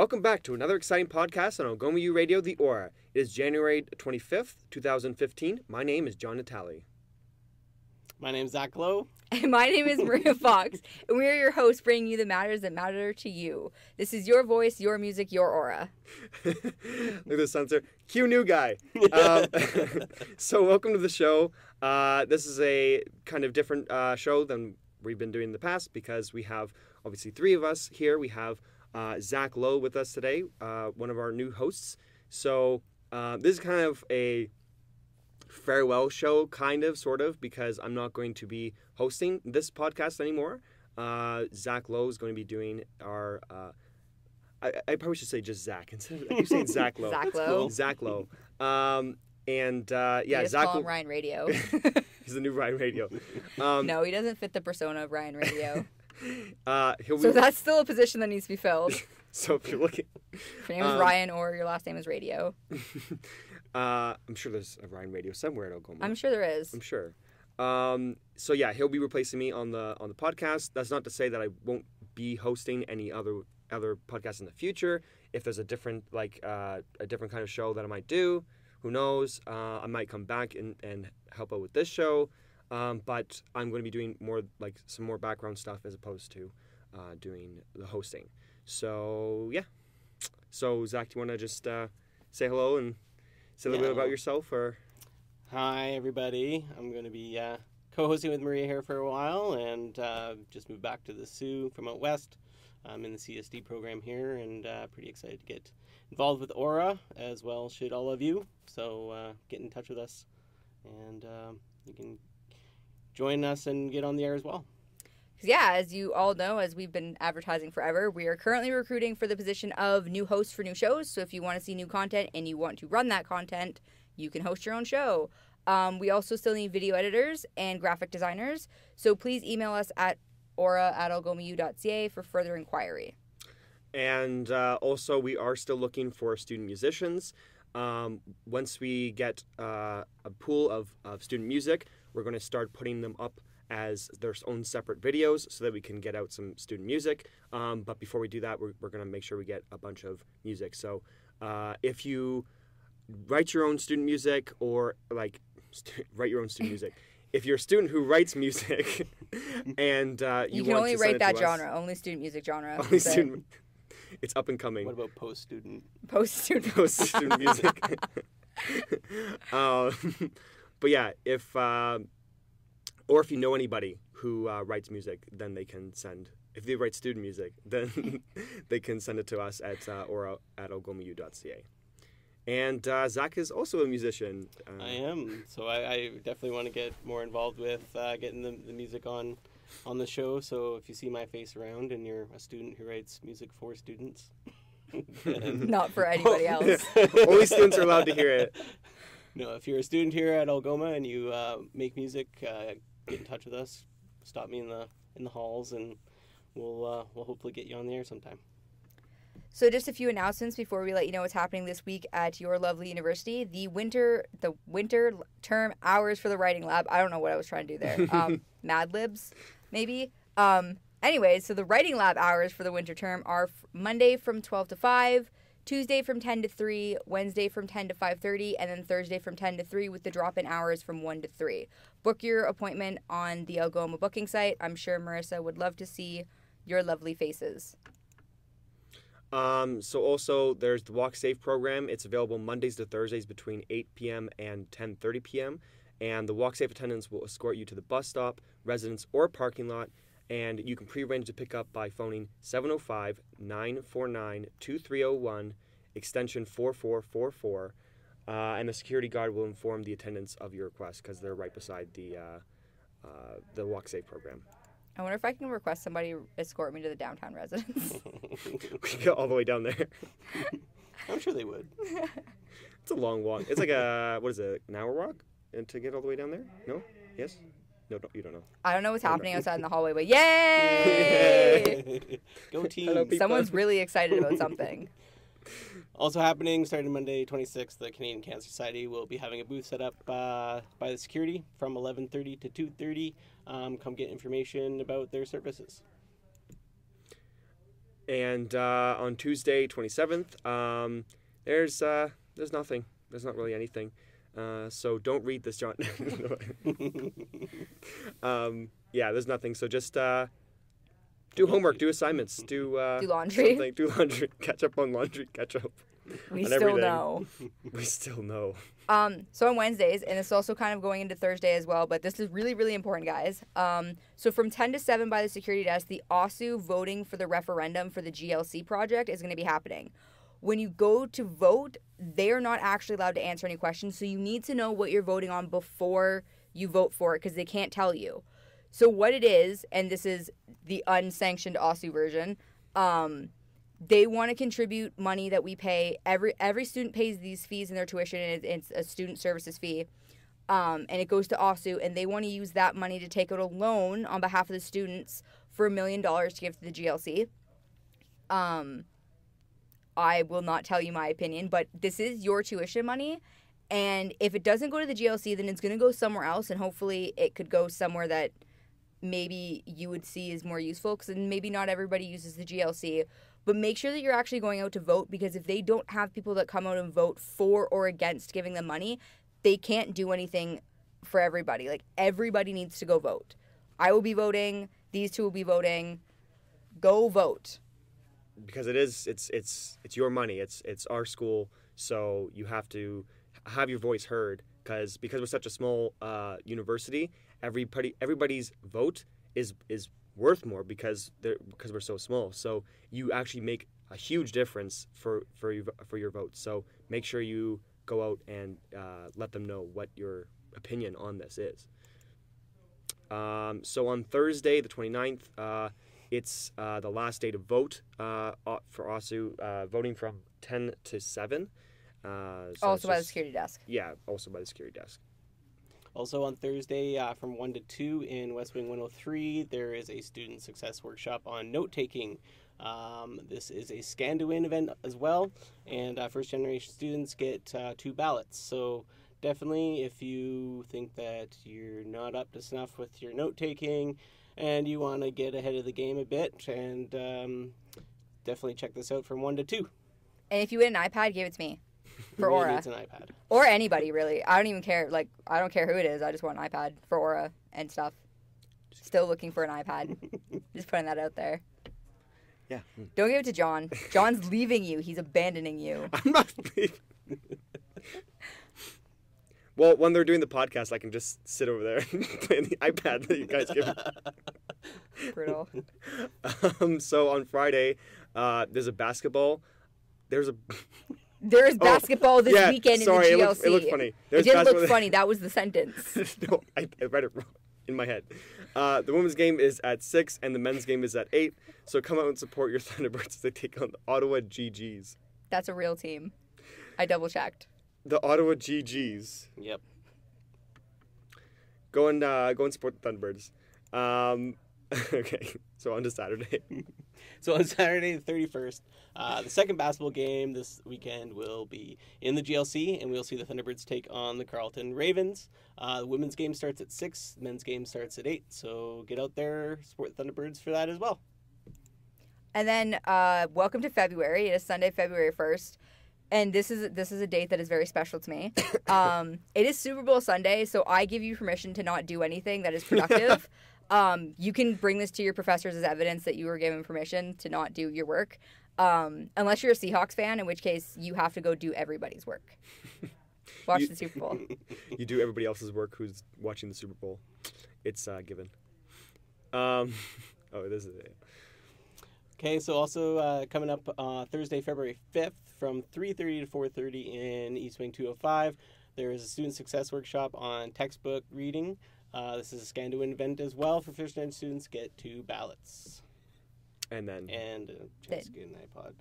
Welcome back to another exciting podcast on Algoma U Radio, The Aura. It is January 25th, 2015. My name is Jon Natale. My name is Zach Lowe. And my name is Maria Fox, and we are your hosts bringing you the matters that matter to you. This is your voice, your music, your aura. Look at the censor. Cue new guy. So welcome to the show. This is a kind of different show than we've been doing in the past because we have obviously three of us here. We have Zach Lowe with us today, one of our new hosts. So this is kind of a farewell show, kind of, sort of, because I'm not going to be hosting this podcast anymore. Zach Lowe is going to be doing our... I probably should say just Zach instead of... I keep saying Zach Lowe. Zach Lowe. Cool. Zach Lowe. Yeah, Zach... call him Ryan Radio. He's the new Ryan Radio. No, he doesn't fit the persona of Ryan Radio. He'll be... So that's still a position that needs to be filled. So if you're looking... If your name is Ryan or your last name is Radio. I'm sure there's a Ryan Radio somewhere at Algoma. I'm sure there is. I'm sure. So yeah, he'll be replacing me on the podcast. That's not to say that I won't be hosting any other podcasts in the future. If there's a different a different kind of show that I might do, who knows? I might come back and help out with this show. But I'm going to be doing more some more background stuff as opposed to doing the hosting. So yeah. So Zach, do you want to just say hello and say a little bit about yourself? Or Hi, everybody. I'm going to be co-hosting with Maria here for a while and just moved back to the Sioux from out west. I'm in the CSD program here and pretty excited to get involved with Aura as well, should all of you. So get in touch with us and you can join us and get on the air as well. Yeah, as you all know, as we've been advertising forever, we are currently recruiting for the position of new host for new shows. So if you want to see new content and you want to run that content, you can host your own show. We also still need video editors and graphic designers. So please email us at aura@algomau.ca for further inquiry. And also, we are still looking for student musicians. Once we get a pool of student music, we're going to start putting them up as their own separate videos so that we can get out some student music. But before we do that, we're going to make sure we get a bunch of music. So if you write your own student music or write your own student music, if you're a student who writes music and you can only write that genre, only student music genre. Only student. It's up and coming. What about post-student? Post-student music. But yeah, if you know anybody who writes music, then they can send. If they write student music, then they can send it to us at aura@algomau.ca. And Zach is also a musician. I am. So I definitely want to get more involved with getting the music on the show. So if you see my face around and you're a student who writes music for students. Not for anybody else. Only students are allowed to hear it. No, if you're a student here at Algoma and you make music, get in touch with us. Stop me in the halls, and we'll hopefully get you on the air sometime. So just a few announcements before we let you know what's happening this week at your lovely university. The winter term hours for the writing lab. I don't know what I was trying to do there. Mad Libs, maybe. Anyway, so the writing lab hours for the winter term are Monday from 12 to 5, Tuesday from 10 to 3, Wednesday from 10 to 5:30, and then Thursday from 10 to 3 with the drop-in hours from 1 to 3. Book your appointment on the Algoma booking site. I'm sure Marissa would love to see your lovely faces. So also there's the Walk Safe program. It's available Mondays to Thursdays between 8 p.m. and 10:30 p.m. And the Walk Safe attendants will escort you to the bus stop, residence, or parking lot. And you can pre-arrange to pick up by phoning 705-949-2301, extension 4444. And the security guard will inform the attendants of your request because they're right beside the Walk Safe program. I wonder if I can request somebody escort me to the downtown residence. We can go all the way down there. I'm sure they would. It's a long walk. It's like an hour walk to get all the way down there? No? Yes? No, you don't know. I don't know what's happening outside in the hallway, but yay! Go team. Hello, people. Someone's really excited about something. Also happening, starting Monday 26th, the Canadian Cancer Society will be having a booth set up by the security from 11:30 to 2:30. Come get information about their services. And on Tuesday, 27th, there's nothing. There's not really anything. So don't read this, Jon. Yeah, there's nothing. So just do homework, do assignments, do laundry. do laundry, catch up on laundry, catch up We on still everything. know. We still know. So on Wednesdays, and it's also kind of going into Thursday as well, but this is really, really important, guys. So from 10 to 7 by the security desk, the OSU voting for the referendum for the GLC project is going to be happening. When you go to vote, they're not actually allowed to answer any questions, so you need to know what you're voting on before you vote for it, because they can't tell you. So what it is, and this is the unsanctioned OSU version, they want to contribute money that we pay. Every student pays these fees in their tuition, and it's a student services fee, and it goes to OSU, and they want to use that money to take out a loan on behalf of the students for $1 million to give to the GLC. I will not tell you my opinion, but this is your tuition money, and if it doesn't go to the GLC, then it's going to go somewhere else, and hopefully it could go somewhere that maybe you would see is more useful, because maybe not everybody uses the GLC. But make sure that you're actually going out to vote, because if they don't have people that come out and vote for or against giving them money, they can't do anything for everybody. Like, everybody needs to go vote. I will be voting. These two will be voting. Go vote. Because it's your money. It's our school, so you have to have your voice heard. Because we're such a small university, everybody's vote is worth more because we're so small. So you actually make a huge difference for your vote. So make sure you go out and let them know what your opinion on this is. So on Thursday, the 29th, it's the last day to vote for OSU, voting from 10 to 7. Also by the security desk. Yeah, also by the security desk. Also on Thursday from 1 to 2 in West Wing 103, there is a student success workshop on note-taking. This is a scan-to-win event as well, and first-generation students get 2 ballots. So definitely, if you think that you're not up to snuff with your note-taking and you want to get ahead of the game a bit, and definitely check this out from 1 to 2. And if you win an iPad, give it to me. For Really Aura. needs an iPad. Or anybody, really. I don't even care. Like, I don't care who it is. I just want an iPad for Aura and stuff. Still looking for an iPad. Just putting that out there. Yeah. Don't give it to Jon. John's leaving you. He's abandoning you. I'm not leaving. Well, when they're doing the podcast, I can just sit over there and play on the iPad that you guys give me. Brutal. So on Friday, there's a basketball. There's basketball this weekend in the GLC. It looked funny. It There's didn't look funny. That was the sentence. No, I read it wrong in my head. The women's game is at 6 and the men's game is at 8. So come out and support your Thunderbirds as they take on the Ottawa GGs. That's a real team. I double-checked. The Ottawa GGs. Yep. Go and support the Thunderbirds. Okay, so on to Saturday. So on Saturday the 31st, the second basketball game this weekend will be in the GLC, and we'll see the Thunderbirds take on the Carleton Ravens. The women's game starts at 6, the men's game starts at 8, so get out there, support the Thunderbirds for that as well. And then welcome to February. It is Sunday, February 1st. And this is a date that is very special to me. It is Super Bowl Sunday, so I give you permission to not do anything that is productive. You can bring this to your professors as evidence that you were given permission to not do your work. Unless you're a Seahawks fan, in which case you have to go do everybody's work. Watch the Super Bowl. You do everybody else's work who's watching the Super Bowl. It's given. This is it. Okay, so also coming up Thursday, February 5th from 3:30 to 4:30 in East Wing 205, there is a student success workshop on textbook reading. This is a scan-to-win event as well. For first-gen students, get 2 ballots. And then... And a chance to get an iPod.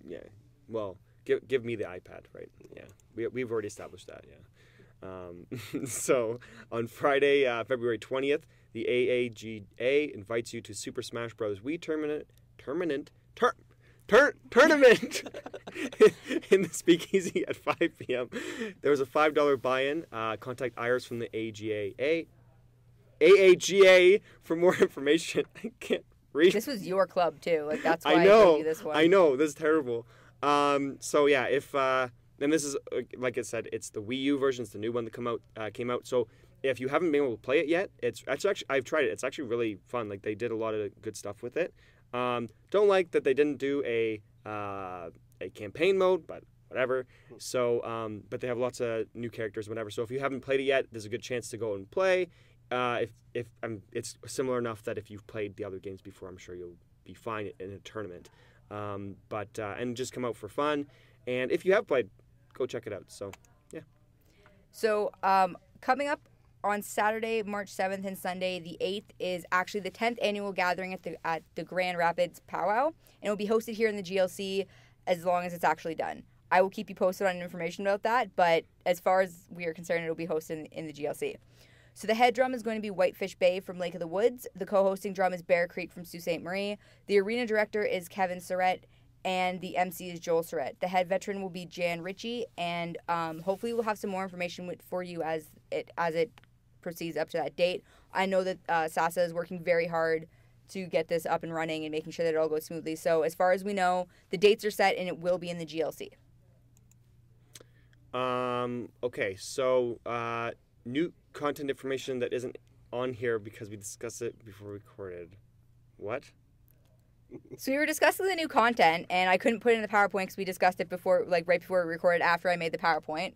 Yeah. Well, give me the iPad, right? Yeah. We've already established that, yeah. So, on Friday, February 20th, the AAGA invites you to Super Smash Bros. Wii tournament in the Speakeasy at 5 p.m. There was a $5 buy-in. Contact Iris from the AAGA for more information. I can't free. This was your club too. Like that's why I I know. gave you this one. I know. This is terrible. So yeah, if and this is like I said, it's the Wii U version. It's the new one that came out. So if you haven't been able to play it yet, it's actually I've tried it. It's actually really fun. Like they did a lot of good stuff with it. Don't like that they didn't do a campaign mode, but whatever. So but they have lots of new characters, whatever. So if you haven't played it yet, there's a good chance to go and play. It's similar enough that if you've played the other games before, I'm sure you'll be fine in a tournament. And just come out for fun. And if you have played, go check it out. So yeah. So coming up on Saturday, March 7th and Sunday, the 8th, is actually the 10th annual gathering at the Grand Rapids Powwow. And it will be hosted here in the GLC as long as it's actually done. I will keep you posted on information about that, but as far as we are concerned, it will be hosted in the GLC. So the head drum is going to be Whitefish Bay from Lake of the Woods. The co-hosting drum is Bear Creek from Sault Ste. Marie. The arena director is Kevin Surrett, and the MC is Joel Surrett. The head veteran will be Jan Ritchie, and hopefully we'll have some more information for you as it proceeds up to that date. I know that SASA is working very hard to get this up and running and making sure that it all goes smoothly. So as far as we know, the dates are set and it will be in the GLC. Okay, so new content information that isn't on here because we discussed it before we recorded. What? So we were discussing the new content, and I couldn't put it in the PowerPoint because we discussed it before, like right before we recorded. After I made the PowerPoint,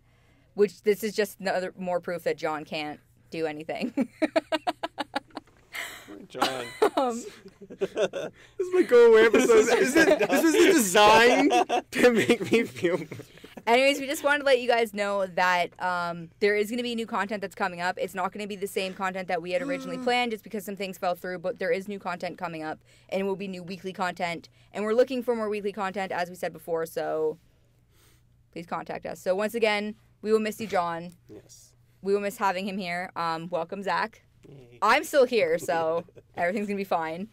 which this is just more proof that John can't do anything. John. This is my go away episode. This was designed to make me feel. Anyways, we just wanted to let you guys know that there is going to be new content that's coming up. It's not going to be the same content that we had originally planned just because some things fell through, but there is new content coming up, and it will be new weekly content. And we're looking for more weekly content, as we said before, so please contact us. So once again, we will miss you, John. Yes. We will miss having him here. Welcome, Zach. Yay. I'm still here, so everything's going to be fine.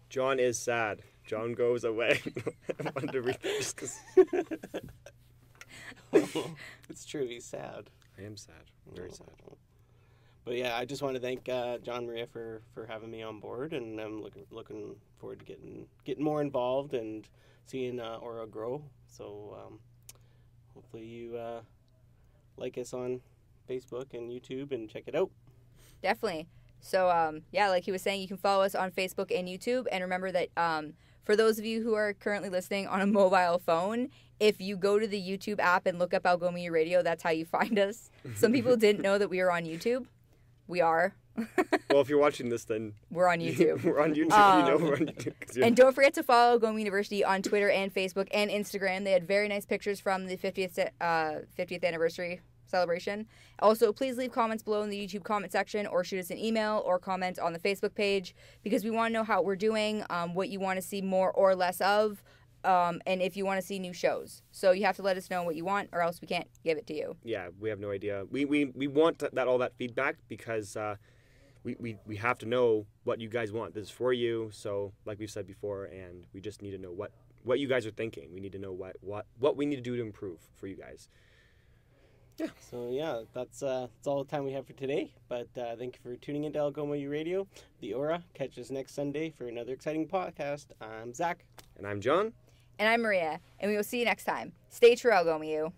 John is sad. John goes away. I wanted to read that just 'cause It's true, he's sad. I am sad. Very sad. But yeah, I just want to thank Jon and Maria for having me on board, and I'm looking forward to getting more involved and seeing Aura grow. So hopefully you like us on Facebook and YouTube and check it out. Definitely. So, yeah, like he was saying, you can follow us on Facebook and YouTube. And remember that for those of you who are currently listening on a mobile phone, if you go to the YouTube app and look up Algoma Radio, that's how you find us. Some people didn't know that we were on YouTube. We are. Well, if you're watching this, then we're on YouTube. We're on YouTube. You know we're on YouTube. And don't forget to follow Algoma University on Twitter and Facebook and Instagram. They had very nice pictures from the 50th anniversary celebration. Also, please leave comments below in the YouTube comment section, or shoot us an email or comment on the Facebook page, because we want to know how we're doing, what you want to see more or less of, and if you want to see new shows. So you have to let us know what you want, or else we can't give it to you. Yeah, we have no idea. We want all that feedback because we have to know what you guys want. This is for you. So like we've said before, and we just need to know what you guys are thinking. We need to know what we need to do to improve for you guys. Yeah. So yeah, that's all the time we have for today. But thank you for tuning into Algoma U Radio, the Aura. Catch us next Sunday for another exciting podcast. I'm Zach. And I'm John. And I'm Maria. And we will see you next time. Stay true, Algoma U.